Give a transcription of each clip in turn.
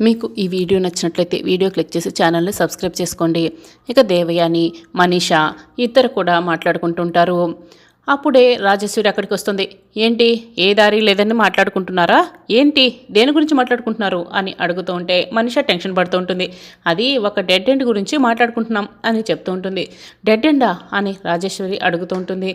మీకు ఈ వీడియో నచ్చినట్లయితే వీడియో క్లిక్ చేసి ఛానల్ని సబ్స్క్రైబ్ చేసుకోండి. ఇక దేవయాని, మనీషా ఇద్దరు కూడా మాట్లాడుకుంటుంటారు. అప్పుడే రాజేశ్వరి అక్కడికి వస్తుంది. ఏంటి, ఏ దారి లేదని మాట్లాడుకుంటున్నారా? ఏంటి, దేని గురించి మాట్లాడుకుంటున్నారు అని అడుగుతూ ఉంటే మనీషా టెన్షన్ పడుతూ ఉంటుంది. అది ఒక డెడ్ ఎండ్ గురించి మాట్లాడుకుంటున్నాం అని చెప్తూ ఉంటుంది. డెడ్ ఎండా అని రాజేశ్వరి అడుగుతూ ఉంటుంది.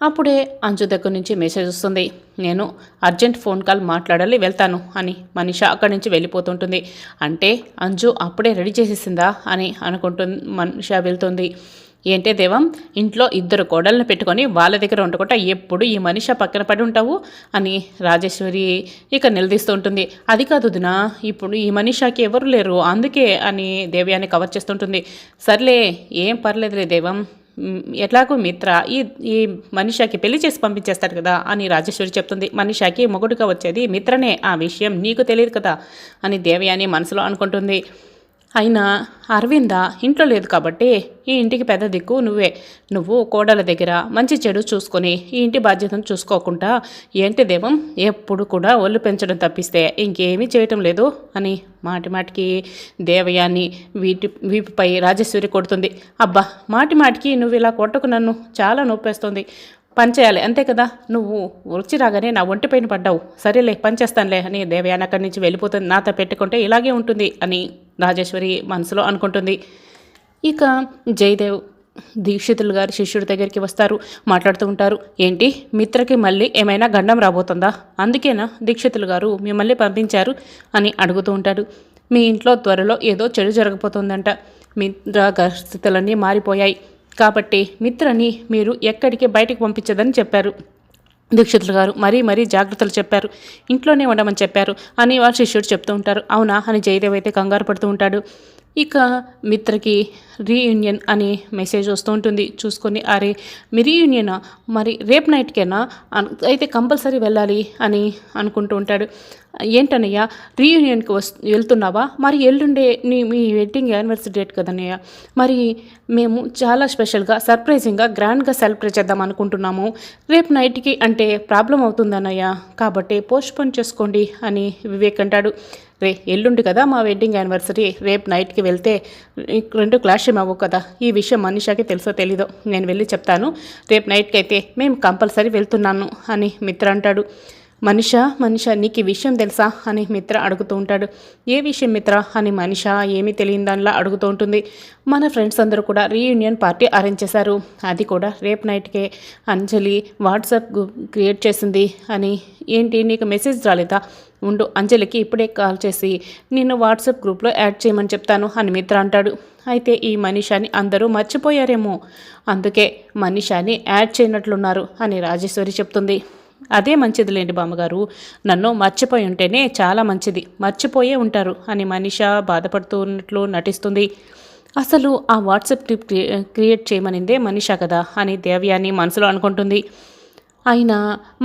అప్పుడే అంజు దగ్గర నుంచి మెసేజ్ వస్తుంది. నేను అర్జెంట్ ఫోన్ కాల్ మాట్లాడాలి, వెళ్తాను అని మనీషా అక్కడి నుంచి వెళ్ళిపోతుంటుంది. అంటే అంజు అప్పుడే రెడీ చేసేసిందా అని అనుకుంటుంది. మనీషా వెళ్తుంది. ఏంటే దేవం, ఇంట్లో ఇద్దరు కోడళ్ళని పెట్టుకొని వాళ్ళ దగ్గర ఉండకుండా ఎప్పుడు ఈ మనీషా పక్కన పడి ఉంటావు అని రాజేశ్వరి ఇక నిలదీస్తూ ఉంటుంది. అది కాదు దినా, ఇప్పుడు ఈ మనీషాకి ఎవరు లేరు అందుకే అని దేవ్యాన్ని కవర్ చేస్తుంటుంది. సర్లే, ఏం పర్లేదులే దేవం, ఎట్లాగో మిత్ర ఈ మనీషాకి పెళ్లి చేసి పంపించేస్తాడు కదా అని రాజేశ్వరి చెప్తుంది. మనీషాకి మొగుడుగా వచ్చేది మిత్రనే, ఆ విషయం నీకు తెలియదు కదా అని దేవయాని మనసులో అనుకుంటుంది. అయినా అరవింద ఇంట్లో లేదు కాబట్టి ఈ ఇంటికి పెద్ద దిక్కు నువ్వు కోడల దగ్గర మంచి చెడు చూసుకొని ఈ ఇంటి బాధ్యతను చూసుకోకుండా ఏంటి దేవం ఎప్పుడు కూడా ఒళ్ళు పెంచడం తప్పిస్తే ఇంకేమీ చేయటం లేదు అని మాటిమాటికి దేవయాని వీపుపై రాజేశ్వరి కొడుతుంది. అబ్బా, మాటిమాటికి నువ్వు ఇలా కొట్టకు, నన్ను చాలా నొప్పేస్తుంది. పని చేయాలి అంతే కదా, నువ్వు వచ్చి రాగానే నా ఒంటిపైన పడ్డావు, సరేలే పని చేస్తానులే అని దేవయాని అక్కడి నుంచి వెళ్ళిపోతుంది. నాతో పెట్టుకుంటే ఇలాగే ఉంటుంది అని రాజేశ్వరి మనసులో అనుకుంటుంది. ఇక జయదేవ్ దీక్షితులు గారి శిష్యుడి దగ్గరికి వస్తారు. మాట్లాడుతూ ఉంటారు. ఏంటి, మిత్రకి మళ్ళీ ఏమైనా గండం రాబోతుందా? అందుకేనా దీక్షితులు గారు మిమ్మల్ని పంపించారు అని అడుగుతూ ఉంటాడు. మీ ఇంట్లో త్వరలో ఏదో చెడు జరగబోతుందంట, మిత్ర పరిస్థితులన్నీ మారిపోయాయి కాబట్టి మిత్రని మీరు ఎక్కడికి బయటికి పంపించదని చెప్పారు దీక్షితులు గారు. మరీ జాగ్రత్తలు చెప్పారు, ఇంట్లోనే ఉండమని చెప్పారు అని వారు శిష్యుడు చెప్తూ ఉంటారు. అవునా అని జయదేవ్ అయితే కంగారు పడుతూ ఉంటాడు. ఇక మిత్రకి రీయూనియన్ అని మెసేజ్ వస్తూ ఉంటుంది. చూసుకొని అరే మీ రీయూనియనా, మరి రేపు నైట్కేనా, అయితే కంపల్సరీ వెళ్ళాలి అని అనుకుంటూ ఉంటాడు. ఏంటన్నయ్య రీయూనియన్కి వెళ్తున్నావా? మరి ఎల్లుండే మీ వెడ్డింగ్ యానివర్సరీ డేట్ కదన్నయ్య, మరి మేము చాలా స్పెషల్గా సర్ప్రైజింగ్గా గ్రాండ్గా సెలబ్రేట్ చేద్దాం అనుకుంటున్నాము. రేపు నైట్కి అంటే ప్రాబ్లం అవుతుందన్నయ్య, కాబట్టి పోస్ట్పోన్ చేసుకోండి అని వివేక్ అంటాడు. ఎల్లుండి కదా మా వెడ్డింగ్ యానివర్సరీ, రేపు నైట్కి వెళ్తే రెండు క్లాష్ ఏమవ్వవు కదా. ఈ విషయం మనీషాకి తెలుసో తెలీదో నేను వెళ్ళి చెప్తాను, రేపు నైట్కి అయితే మేము కంపల్సరీ వెళ్తున్నాను అని మిత్ర అంటాడు. మనీషా నీకు ఈ విషయం తెలుసా అని మిత్ర అడుగుతూ ఉంటాడు. ఏ విషయం మిత్ర అని మనీషా ఏమీ తెలియని దానిలా అడుగుతూ ఉంటుంది. మన ఫ్రెండ్స్ అందరూ కూడా రీయూనియన్ పార్టీ అరేంజ్ చేశారు, అది కూడా రేపు నైట్కే. అంజలి వాట్సాప్ క్రియేట్ చేసింది అని. ఏంటి, నీకు మెసేజ్ రాలేదా? ఉండు, అంజలికి ఇప్పుడే కాల్ చేసి నిన్ను వాట్సాప్ గ్రూప్లో యాడ్ చేయమని చెప్తాను అని మిత్ర అంటాడు. అయితే ఈ మనీషాని అందరూ మర్చిపోయారేమో, అందుకే మనీషాని యాడ్ చేయనట్లున్నారు అని రాజేశ్వరి చెప్తుంది. అదే మంచిదిలేండి బామ్మగారు, నన్ను మర్చిపోయి ఉంటేనే చాలా మంచిది, మర్చిపోయే ఉంటారు అని మనీషా బాధపడుతున్నట్లు నటిస్తుంది. అసలు ఆ వాట్సాప్ ట్రిప్ క్రియేట్ చేయమనిందే మనీషా కదా అని దేవ్యాని మనసులో అనుకుంటుంది. అయినా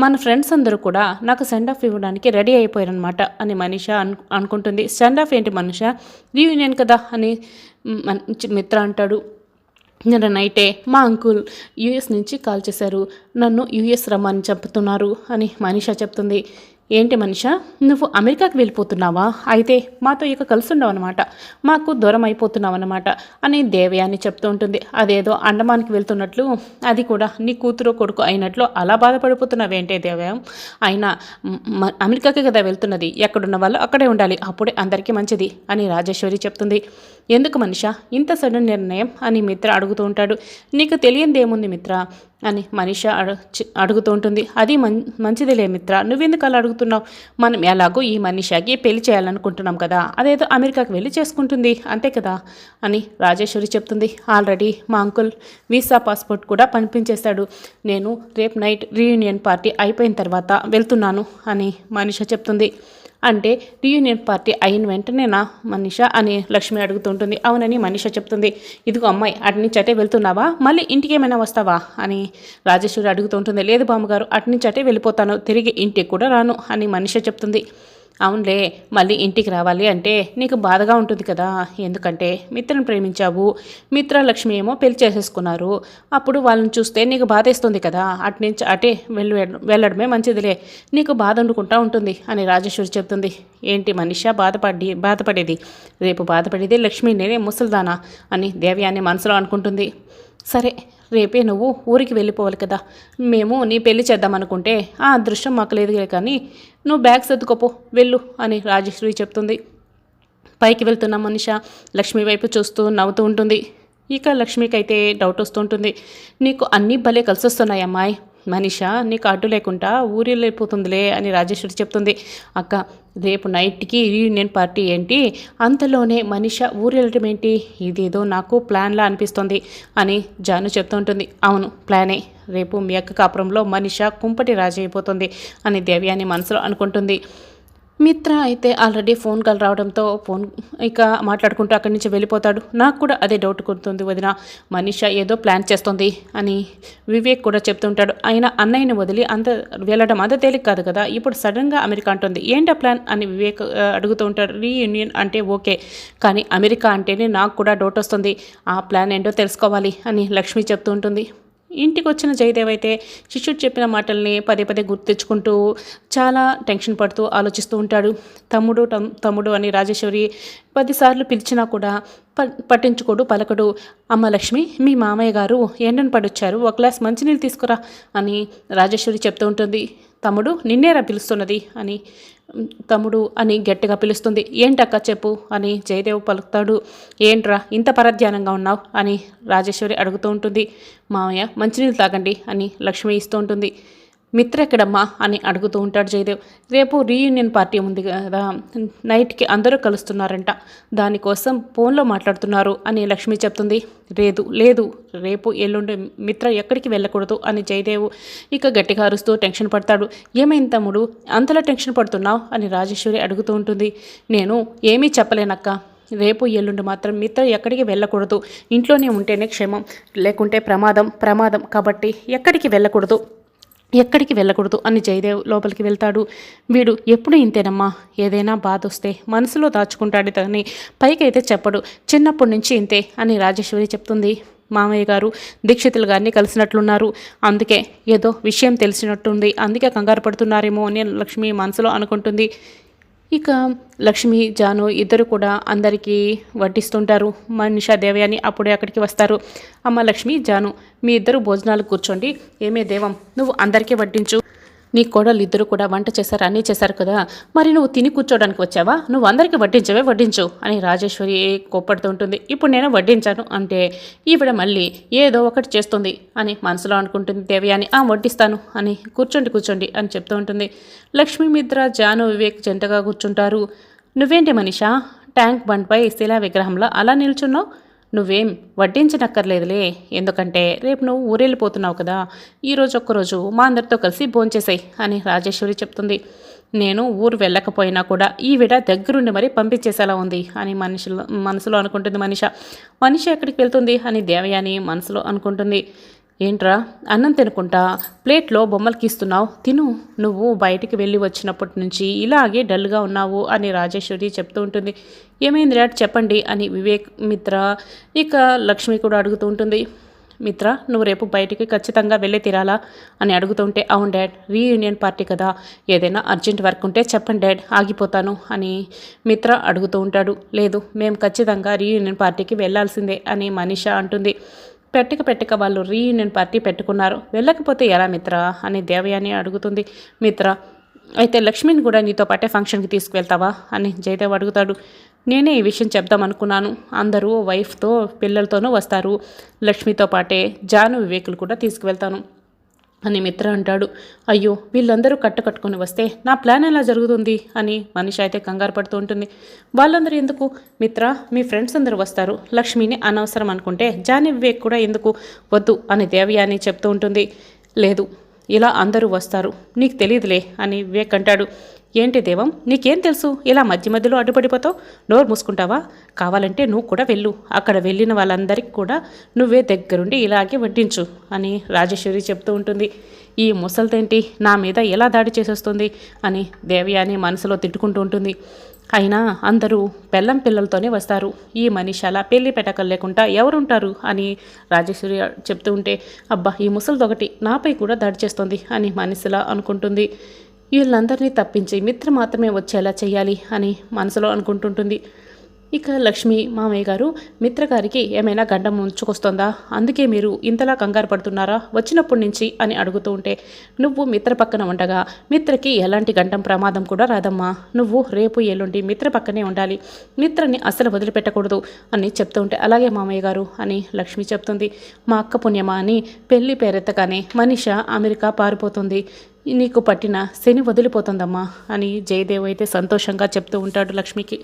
మన ఫ్రెండ్స్ అందరూ కూడా నాకు సెండ్ ఆఫ్ ఇవ్వడానికి రెడీ అయిపోయారనమాట అని మనీషా అనుకుంటుంది. సెండ్ ఆఫ్ ఏంటి మనీషా, రీయూనియన్ కదా అని మిత్ర అంటాడు. నిన్న నైటే మా అంకుల్ యూఎస్ నుంచి కాల్ చేశారు, నన్ను యూఎస్ రమ్మని చెప్తున్నారు అని మనీషా చెప్తుంది. ఏంటి మనీషా, నువ్వు అమెరికాకి వెళ్ళిపోతున్నావా? అయితే మాతో ఇక కలిసి ఉండవు అనమాట, మాకు దూరం అయిపోతున్నావు అనమాట అని దేవయాని చెప్తూ ఉంటుంది. అదేదో అండమాన్కి వెళ్తున్నట్లు, అది కూడా నీ కూతురు కొడుకు అయినట్లు అలా బాధపడిపోతున్నావేంటే దేవయం, అయినా అమెరికాకి కదా వెళ్తున్నది, ఎక్కడున్న వాళ్ళు అక్కడే ఉండాలి, అప్పుడే అందరికీ మంచిది అని రాజేశ్వరి చెప్తుంది. ఎందుకు మనీషా ఇంత సడన్ నిర్ణయం అని మిత్ర అడుగుతూ ఉంటాడు. నీకు తెలియందేముంది మిత్ర అని మనీషా అడుగుతూ ఉంటుంది. అది మంచిదిలే మిత్ర, నువ్వెందుకు అలా అడుగుతున్నావు? మనం ఎలాగో ఈ మనీషాకి పెళ్లి చేయాలనుకుంటున్నాం కదా, అదేదో అమెరికాకి వెళ్ళి చేసుకుంటుంది అంతే కదా అని రాజేశ్వరి చెప్తుంది. ఆల్రెడీ మా అంకుల్ వీసా పాస్పోర్ట్ కూడా పంపించేశాడు, నేను రేపు నైట్ రీయూనియన్ పార్టీ అయిపోయిన తర్వాత వెళ్తున్నాను అని మనీషా చెప్తుంది. అంటే రీయూనియన్ పార్టీ అయిన వెంటనేనా మనీషా అని లక్ష్మి అడుగుతుంటుంది. అవునని మనీషా చెప్తుంది. ఇదిగో అమ్మాయి, అటు నుంచి అటే వెళ్తున్నావా, మళ్ళీ ఇంటికి ఏమైనా వస్తావా అని రాజేశ్వరి అడుగుతుంటుంది. లేదు బామ్మగారు, అటు నుంచి అటే వెళ్ళిపోతాను, తిరిగి ఇంటికి కూడా రాను అని మనీషా చెప్తుంది. అవునులే, మళ్ళీ ఇంటికి రావాలి అంటే నీకు బాధగా ఉంటుంది కదా, ఎందుకంటే మిత్రను ప్రేమించావు, మిత్ర లక్ష్మి ఏమో పెళ్లి చేసేసుకున్నారు. అప్పుడు వాళ్ళని చూస్తే నీకు బాధేస్తుంది కదా, అట్నుంచి అటే వెళ్ళడమే మంచిదిలే, నీకు బాధ వండుకుంటా ఉంటుంది అని రాజేశ్వరి చెప్తుంది. ఏంటి మనిషా బాధపడేది, రేపు బాధపడేది లక్ష్మి నేనే ముసల్దానా అని దేవయాని మనసులో అనుకుంటుంది. సరే, రేపే నువ్వు ఊరికి వెళ్ళిపోవాలి కదా, మేము నీ పెళ్లి చేద్దామనుకుంటే ఆ అదృష్టం మాకు లేదు కానీ నువ్వు బ్యాగ్ సర్దుకోపో వెళ్ళు అని రాజేశ్వరి చెప్తుంది. పైకి వెళ్తున్న మనిష లక్ష్మి వైపు చూస్తూ నవ్వుతూ ఉంటుంది. ఇక లక్ష్మికి అయితే డౌట్ వస్తుంటుంది. నీకు అన్నీ భలే కలిసొస్తున్నాయి అమ్మాయి, మనిష నీకు అడ్డు లేకుండా ఊరెళ్ళిపోతుందిలే అని రాజేశ్వరి చెప్తుంది. అక్క, రేపు నైట్కి రీయూనియన్ పార్టీ ఏంటి, అంతలోనే మనిష ఊరెళ్ళటం ఏంటి, ఇదేదో నాకు ప్లాన్లా అనిపిస్తుంది అని జాను చెప్తూ ఉంటుంది. అవును, ప్లానే, రేపు మీ అక్క కాపురంలో మనిష కుంపటి రాజైపోతుంది అని దేవ్యాని మనసులో అనుకుంటుంది. మిత్ర అయితే ఆల్రెడీ ఫోన్ కాల్ రావడంతో ఇక మాట్లాడుకుంటూ అక్కడి నుంచి వెళ్ళిపోతాడు. నాకు కూడా అదే డౌట్ కొడుతుంది వదిన, మనిష ఏదో ప్లాన్ చేస్తుంది అని వివేక్ కూడా చెప్తుంటాడు. ఆయన అన్నయ్యని వదిలి వెళ్ళడం అంత తేలిక కాదు కదా, ఇప్పుడు సడన్గా అమెరికా అంటుంది, ఏంటా ప్లాన్ అని వివేక్ అడుగుతూ ఉంటాడు. రీయూనియన్ అంటే ఓకే, కానీ అమెరికా అంటేనే నాకు కూడా డౌట్ వస్తుంది, ఆ ప్లాన్ ఏంటో తెలుసుకోవాలి అని లక్ష్మి చెప్తూ ఉంటుంది. ఇంటికి వచ్చిన జయదేవ్ అయితే శిష్యుడు చెప్పిన మాటల్ని పదే పదే గుర్తు తెచ్చుకుంటూ చాలా టెన్షన్ పడుతూ ఆలోచిస్తూ ఉంటాడు. తమ్ముడు అని రాజేశ్వరి 10 సార్లు పిలిచినా కూడా పట్టించుకోడు, పలకడు. అమ్మ లక్ష్మి, మీ మామయ్య గారు ఎండను పడొచ్చారు, ఒక గ్లాస్ మంచినీళ్ళు తీసుకురా అని రాజేశ్వరి చెప్తూ ఉంటుంది. తమ్ముడు, నిన్నేరా పిలుస్తున్నది అని తమ్ముడు అని గట్టిగా పిలుస్తుంది. ఏంటక్క చెప్పు అని జయదేవ్ పలుకుతాడు. ఏంట్రా ఇంత పరధ్యానంగా ఉన్నావు అని రాజేశ్వరి అడుగుతూ ఉంటుంది. మామయ్య మంచినీళ్ళు తాగండి అని లక్ష్మి ఇస్తూ ఉంటుంది. మిత్ర ఎక్కడమ్మా అని అడుగుతూ ఉంటాడు జయదేవ్. రేపు రీయూనియన్ పార్టీ ఉంది కదా, నైట్కి అందరూ కలుస్తున్నారంట, దానికోసం ఫోన్లో మాట్లాడుతున్నారు అని లక్ష్మి చెప్తుంది. లేదు, రేపు ఎల్లుండి మిత్ర ఎక్కడికి వెళ్ళకూడదు అని జయదేవ్ ఇక గట్టిగా అరుస్తూ టెన్షన్ పడతాడు. ఏమైంది తమ్ముడు, అంతలా టెన్షన్ పడుతున్నావు అని రాజేశ్వరి అడుగుతూ ఉంటుంది. నేను ఏమీ చెప్పలేనక్క, రేపు ఎల్లుండి మాత్రం మిత్ర ఎక్కడికి వెళ్ళకూడదు, ఇంట్లోనే ఉంటేనే క్షేమం, లేకుంటే ప్రమాదం కాబట్టి ఎక్కడికి వెళ్ళకూడదు అని జయదేవ్ లోపలికి వెళ్తాడు. వీడు ఎప్పుడు ఇంతేనమ్మా, ఏదైనా బాధ వస్తే మనసులో దాచుకుంటాడు కానీ పైకైతే చెప్పడు, చిన్నప్పటి నుంచి ఇంతే అని రాజేశ్వరి చెప్తుంది. మామయ్య గారు దీక్షితులు గారిని కలిసినట్లున్నారు, అందుకే ఏదో విషయం తెలిసినట్టుంది, అందుకే కంగారు పడుతున్నారేమో అని లక్ష్మి మనసులో అనుకుంటుంది. ఇక లక్ష్మి జాను ఇద్దరు కూడా అందరికీ వడ్డిస్తుంటారు. మనిషా దేవయాని అప్పుడే అక్కడికి వస్తారు. అమ్మ లక్ష్మి, జాను, మీ ఇద్దరు భోజనాలు కూర్చోండి, ఏమే దేవం నువ్వు అందరికీ వడ్డించు, నీ కోడలు ఇద్దరు కూడా వంట చేశారు, అన్నీ చేశారు కదా, మరి నువ్వు తిని కూర్చోడానికి వచ్చావా, నువ్వు అందరికీ వడ్డించు అని రాజేశ్వరి కోప్పడుతూ ఉంటుంది. ఇప్పుడు నేను వడ్డించాను అంటే ఈవిడ మళ్ళీ ఏదో ఒకటి చేస్తుంది అని మనసులో అనుకుంటుంది దేవయాని. వడ్డిస్తాను అని కూర్చోండి అని చెప్తూ ఉంటుంది. లక్ష్మీ మిత్ర జాను వివేక్ జంటగా కూర్చుంటారు. నువ్వేంటి మనిషా, ట్యాంక్ బండ్పై శిలా విగ్రహంలో అలా నిల్చున్నావు, నువ్వేం వడ్డించనక్కర్లేదులే, ఎందుకంటే రేపు నువ్వు ఊరెళ్ళిపోతున్నావు కదా, ఈరోజు ఒక్కరోజు మా అందరితో కలిసి భోంచేసాయి అని రాజేశ్వరి చెప్తుంది. నేను ఊరు వెళ్ళకపోయినా కూడా ఈవిడ దగ్గరుండి మరీ పంపించేసేలా ఉంది అని మనసులో అనుకుంటుంది మనిషి ఎక్కడికి వెళ్తుంది అని దేవయాని మనసులో అనుకుంటుంది. ఏంట్రా అన్నం తినుకుంటా ప్లేట్లో బొమ్మలు గీస్తున్నావు, తిను, నువ్వు బయటికి వెళ్ళి వచ్చినప్పటి నుంచి ఇలాగే డల్గా ఉన్నావు అని రాజేశ్వరి చెప్తూ ఉంటుంది. ఏమైంది డాడ్ చెప్పండి అని వివేక్ మిత్ర ఇక లక్ష్మి కూడా అడుగుతూ ఉంటుంది. మిత్ర, నువ్వు రేపు బయటికి ఖచ్చితంగా వెళ్ళి తీరాలా అని అడుగుతుంటే, అవును డాడ్, రీయూనియన్ పార్టీ కదా, ఏదైనా అర్జెంట్ వర్క్ ఉంటే చెప్పండి డాడ్, ఆగిపోతాను అని మిత్ర అడుగుతూ ఉంటాడు. లేదు, మేము ఖచ్చితంగా రీయూనియన్ పార్టీకి వెళ్ళాల్సిందే అని మనిషా అంటుంది. పెట్టక వాళ్ళు రీయూనియన్ పార్టీ పెట్టుకున్నారు, వెళ్ళకపోతే ఎలా మిత్ర అని దేవయాని అడుగుతుంది. మిత్ర, అయితే లక్ష్మిని కూడా నీతో పాటే ఫంక్షన్కి తీసుకువెళ్తావా అని జయదేవ్ అడుగుతాడు. నేనే ఈ విషయం చెప్దామనుకున్నాను, అందరూ వైఫ్తో పిల్లలతోనూ వస్తారు, లక్ష్మితో పాటే జాను వివేకులు కూడా తీసుకువెళ్తాను అని మిత్ర అంటాడు. అయ్యో, వీళ్ళందరూ కట్టుకొని వస్తే నా ప్లాన్ ఎలా జరుగుతుంది అని మనిషి అయితే కంగారు పడుతూ ఉంటుంది. వాళ్ళందరూ ఎందుకు మిత్ర, మీ ఫ్రెండ్స్ అందరూ వస్తారు, లక్ష్మిని అనవసరం అనుకుంటే జాని వివేక్ కూడా ఎందుకు వద్దు అని దేవయాని చెప్తూ ఉంటుంది. లేదు, ఇలా అందరూ వస్తారు, నీకు తెలియదులే అని వివేక్ అంటాడు. ఏంటి దేవం, నీకేం తెలుసు, ఇలా మధ్యలో అడ్డుపడిపోతావు, నోరు మూసుకుంటావా, కావాలంటే నువ్వు కూడా వెళ్ళు, అక్కడ వెళ్ళిన వాళ్ళందరికీ కూడా నువ్వే దగ్గరుండి ఇలాగే వడ్డించు అని రాజేశ్వరి చెప్తూ ఉంటుంది. ఈ ముసలితేంటి నా మీద ఎలా దాడి చేసేస్తుంది అని దేవయాని మనసులో తిట్టుకుంటూ ఉంటుంది. అయినా అందరూ పెళ్ళం పిల్లలతోనే వస్తారు, ఈ మనిషి అలా పెళ్లి పెట్టకలు లేకుండా ఎవరుంటారు అని రాజేశ్వరి చెప్తూ ఉంటే, అబ్బా ఈ ముసలిదొకటి నాపై కూడా దాడి చేస్తుంది అని మనసులా అనుకుంటుంది. వీళ్ళందరినీ తప్పించి మిత్ర మాత్రమే వచ్చేలా చేయాలి అని మనసులో అనుకుంటుంటుంది. ఇక లక్ష్మి, మామయ్య గారు, మిత్రగారికి ఏమైనా గండం ముంచుకొస్తుందా, అందుకే మీరు ఇంతలా కంగారు పడుతున్నారా వచ్చినప్పటి నుంచి అని అడుగుతూ ఉంటే, నువ్వు మిత్ర పక్కన ఉండగా మిత్రకి ఎలాంటి గండం ప్రమాదం కూడా రాదమ్మా. నువ్వు రేపు ఎల్లుండి మిత్ర పక్కనే ఉండాలి, మిత్రని అస్సలు వదిలిపెట్టకూడదు అని చెప్తూ ఉంటే, అలాగే మామయ్య గారు అని లక్ష్మి చెప్తుంది. మా అక్క పుణ్యమా అని పెళ్లి పేరెత్తగానే మనిష అమెరికా పారిపోతుంది, నీకు పట్టిన శని వదిలిపోతుందమ్మా అని జయదేవ్ అయితే సంతోషంగా చెప్తూ ఉంటాడు లక్ష్మికి.